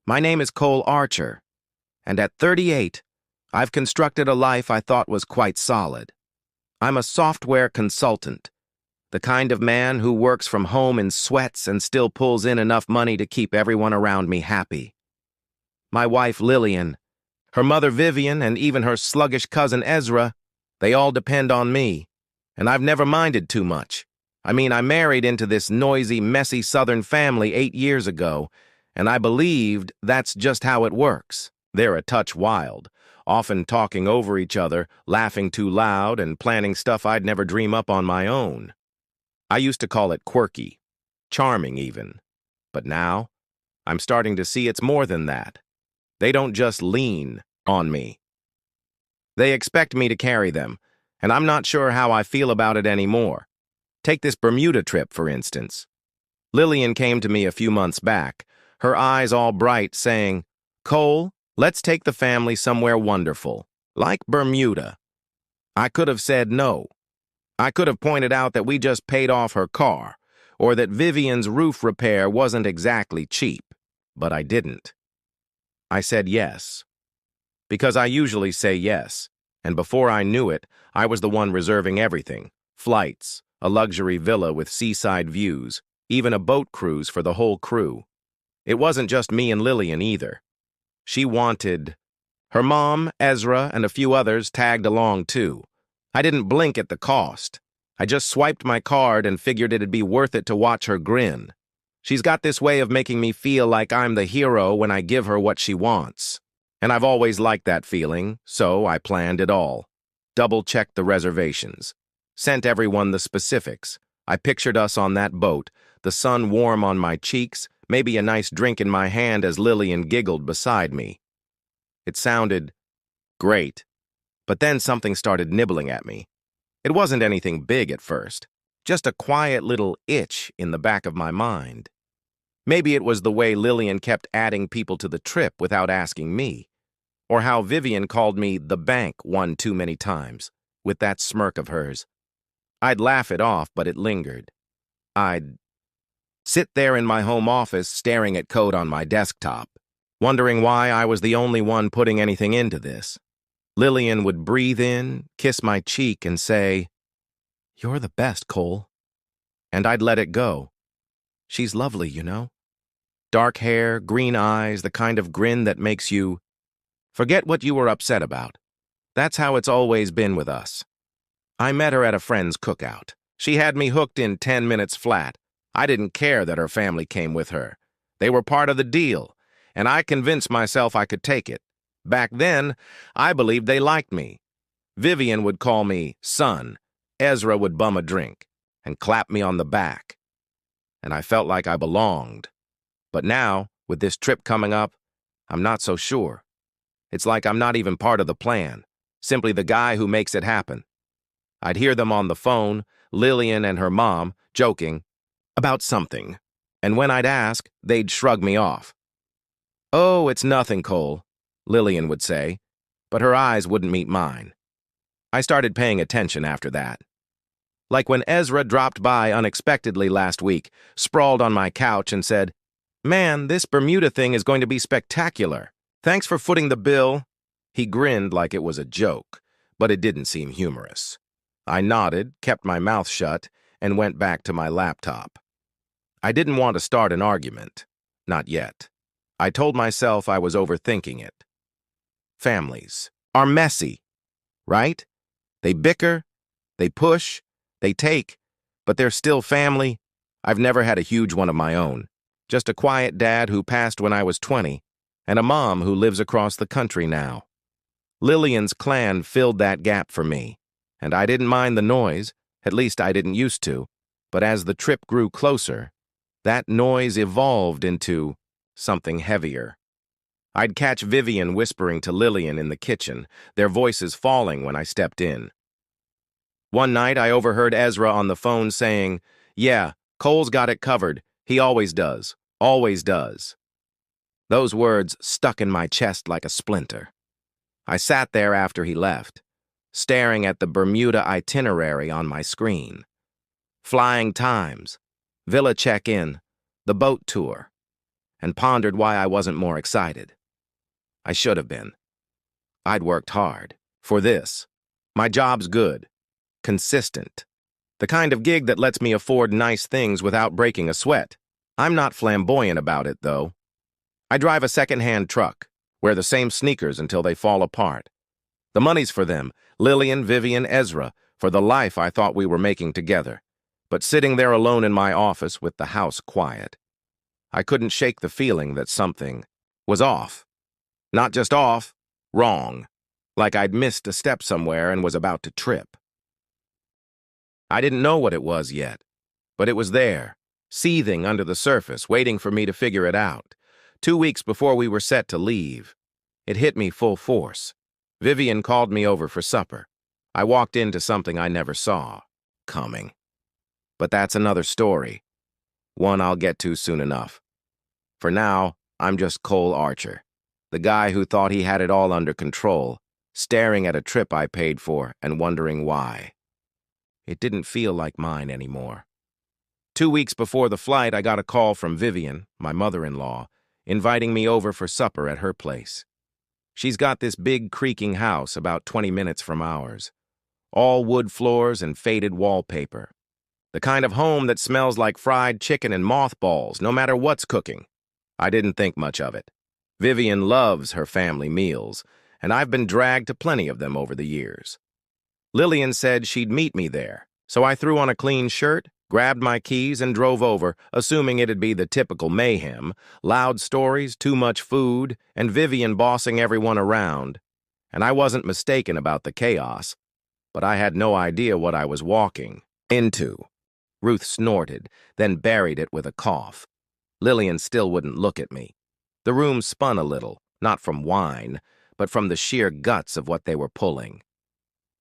My name is Cole Archer, and at 38, I've constructed a life I thought was quite solid. I'm a software consultant, the kind of man who works from home in sweats and still pulls in enough money to keep everyone around me happy. My wife Lillian, her mother Vivian, and even her sluggish cousin Ezra, they all depend on me, and I've never minded too much. I married into this noisy, messy Southern family 8 years ago, and I believed that's just how it works. They're a touch wild, often talking over each other, laughing too loud, and planning stuff I'd never dream up on my own. I used to call it quirky, charming even. But now, I'm starting to see it's more than that. They don't just lean on me. They expect me to carry them, and I'm not sure how I feel about it anymore. Take this Bermuda trip, for instance. Lillian came to me a few months back, her eyes all bright, saying, "Cole, let's take the family somewhere wonderful, like Bermuda." I could have said no. I could have pointed out that we just paid off her car, or that Vivian's roof repair wasn't exactly cheap, but I didn't. I said yes. Because I usually say yes, and before I knew it, I was the one reserving everything: flights, a luxury villa with seaside views, even a boat cruise for the whole crew. It wasn't just me and Lillian either. She wanted... Her mom, Ezra, and a few others tagged along too. I didn't blink at the cost. I just swiped my card and figured it'd be worth it to watch her grin. She's got this way of making me feel like I'm the hero when I give her what she wants. And I've always liked that feeling, so I planned it all. Double-checked the reservations. Sent everyone the specifics. I pictured us on that boat, the sun warm on my cheeks, maybe a nice drink in my hand as Lillian giggled beside me. It sounded great, but then something started nibbling at me. It wasn't anything big at first, just a quiet little itch in the back of my mind. Maybe it was the way Lillian kept adding people to the trip without asking me, or how Vivian called me the bank one too many times, with that smirk of hers. I'd laugh it off, but it lingered. I'd sit there in my home office staring at code on my desktop, wondering why I was the only one putting anything into this. Lillian would breathe in, kiss my cheek, and say, "You're the best, Cole." And I'd let it go. She's lovely, you know. Dark hair, green eyes, the kind of grin that makes you forget what you were upset about. That's how it's always been with us. I met her at a friend's cookout. She had me hooked in 10 minutes flat. I didn't care that her family came with her. They were part of the deal, and I convinced myself I could take it. Back then, I believed they liked me. Vivian would call me son. Ezra would bum a drink and clap me on the back. And I felt like I belonged. But now, with this trip coming up, I'm not so sure. It's like I'm not even part of the plan, simply the guy who makes it happen. I'd hear them on the phone, Lillian and her mom, joking about something, and when I'd ask, they'd shrug me off. "Oh, it's nothing, Cole," Lillian would say, but her eyes wouldn't meet mine. I started paying attention after that. Like when Ezra dropped by unexpectedly last week, sprawled on my couch and said, "Man, this Bermuda thing is going to be spectacular. Thanks for footing the bill." He grinned like it was a joke, but it didn't seem humorous. I nodded, kept my mouth shut, and went back to my laptop. I didn't want to start an argument. Not yet. I told myself I was overthinking it. Families are messy, right? They bicker, they push, they take, but they're still family. I've never had a huge one of my own. Just a quiet dad who passed when I was 20, and a mom who lives across the country now. Lillian's clan filled that gap for me, and I didn't mind the noise, at least I didn't used to, but as the trip grew closer, that noise evolved into something heavier. I'd catch Vivian whispering to Lillian in the kitchen, their voices falling when I stepped in. One night I overheard Ezra on the phone saying, "Yeah, Cole's got it covered. He always does. Always does." Those words stuck in my chest like a splinter. I sat there after he left, staring at the Bermuda itinerary on my screen. Flying times, villa check-in, the boat tour. and pondered why I wasn't more excited. I should have been. I'd worked hard. For this. My job's good. Consistent. The kind of gig that lets me afford nice things without breaking a sweat. I'm not flamboyant about it, though. I drive a second-hand truck, wear the same sneakers until they fall apart. The money's for them, Lillian, Vivian, Ezra, for the life I thought we were making together. But sitting there alone in my office with the house quiet, I couldn't shake the feeling that something was off. Not just off, wrong. Like I'd missed a step somewhere and was about to trip. I didn't know what it was yet, but it was there, seething under the surface, waiting for me to figure it out. 2 weeks before we were set to leave, it hit me full force. Vivian called me over for supper. I walked into something I never saw coming. But that's another story, one I'll get to soon enough. For now, I'm just Cole Archer, the guy who thought he had it all under control, staring at a trip I paid for and wondering why. It didn't feel like mine anymore. 2 weeks before the flight, I got a call from Vivian, my mother-in-law, inviting me over for supper at her place. She's got this big creaking house about 20 minutes from ours. All wood floors and faded wallpaper. The kind of home that smells like fried chicken and mothballs, no matter what's cooking. I didn't think much of it. Vivian loves her family meals, and I've been dragged to plenty of them over the years. Lillian said she'd meet me there, so I threw on a clean shirt, grabbed my keys, and drove over, assuming it'd be the typical mayhem, loud stories, too much food, and Vivian bossing everyone around. And I wasn't mistaken about the chaos, but I had no idea what I was walking into. Ruth snorted, then buried it with a cough. Lillian still wouldn't look at me. The room spun a little, not from wine, but from the sheer guts of what they were pulling.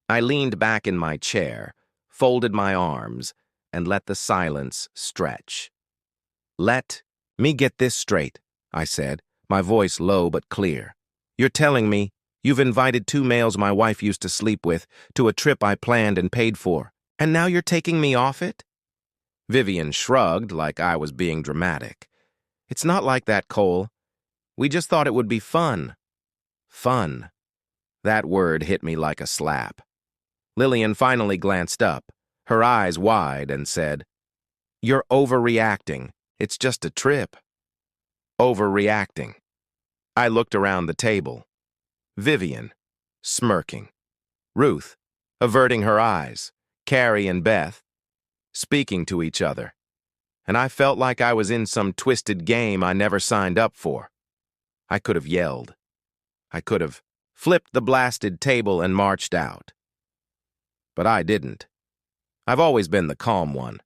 I leaned back in my chair, folded my arms, and let the silence stretch. Let me get this straight, I said, my voice low but clear. You're telling me you've invited 2 males my wife used to sleep with to a trip I planned and paid for, and now you're taking me off it? Vivian shrugged like I was being dramatic. It's not like that, Cole. We just thought it would be fun. Fun. That word hit me like a slap. Lillian finally glanced up, her eyes wide, and said, You're overreacting. It's just a trip. Overreacting. I looked around the table. Vivian, smirking. Ruth, averting her eyes. Carrie and Beth, speaking to each other. And I felt like I was in some twisted game I never signed up for. I could have yelled. I could have flipped the blasted table and marched out. But I didn't. I've always been the calm one,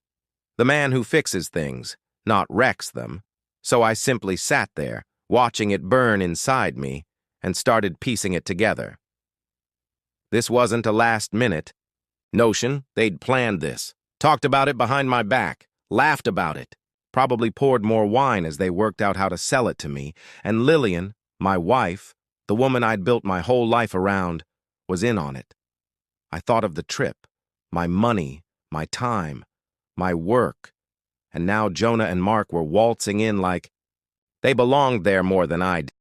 the man who fixes things, not wrecks them. So I simply sat there, watching it burn inside me, and started piecing it together. This wasn't a last-minute notion. They'd planned this, talked about it behind my back, laughed about it, probably poured more wine as they worked out how to sell it to me, and Lillian, my wife, the woman I'd built my whole life around, was in on it. I thought of the trip, my money, my time, my work, and now Jonah and Mark were waltzing in like they belonged there more than I did.